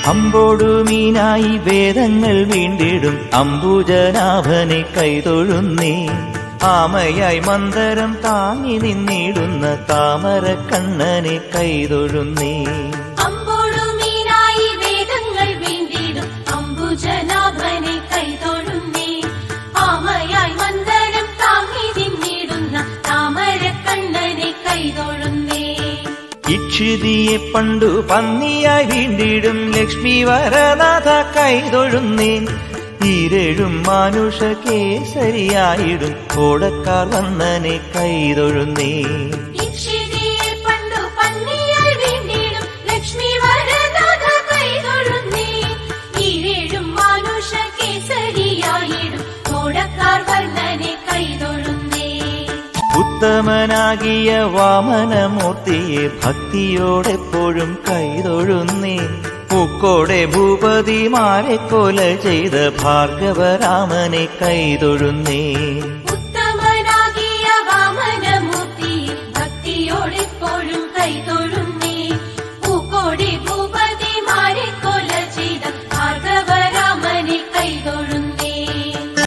അമ്പോടുമീനായി വേദങ്ങൾ വീണ്ടിടും അംബുജനാഭനെ കൈതൊഴുന്നേ. ആമയായി മന്ദരം താങ്ങി നിന്നിടുന്ന താമരക്കണ്ണനെ കൈതൊഴുന്നേ. അമ്പോടുമീനായി വേദങ്ങൾ വീണ്ടിടും അംബുജനാഭനെ കൈതൊഴുന്നേ. ആമയായി മന്ദരം താങ്ങി നിന്നിടുന്ന താമരക്കണ്ണനെ കൈതൊഴുന്നേ. ഇക്ഷിതിയെ പണ്ടു പന്നിയായി വീണ്ടിടും ലക്ഷ്മി വരനാഥ കൈതൊഴുന്നേൻ. ഈരേഴും മാനുഷ കേസരിയായിടും കോടക്കാർ വന്നനെ കൈതൊഴുന്നേ. ഇക്ഷിതിയെ പണ്ടു പന്നിയായി വീണ്ടിടും ലക്ഷ്മി വരനാഥ കൈതൊഴുന്നേ. ഈരേഴും മാനുഷ കേസരിയായിടും കോടക്കാർ വന്നനെ കൈതൊഴുന്നേ. ഉത്തമനാകിയ വാമനമൂർത്തിയെ ഭക്തിയോടെപ്പോഴും കൈതൊഴുന്നേ. പൂക്കോടെ ഭൂപതിമാരെ കൊല ചെയ്ത ഭാർഗവരാമനെ കൈതൊഴുന്നേ.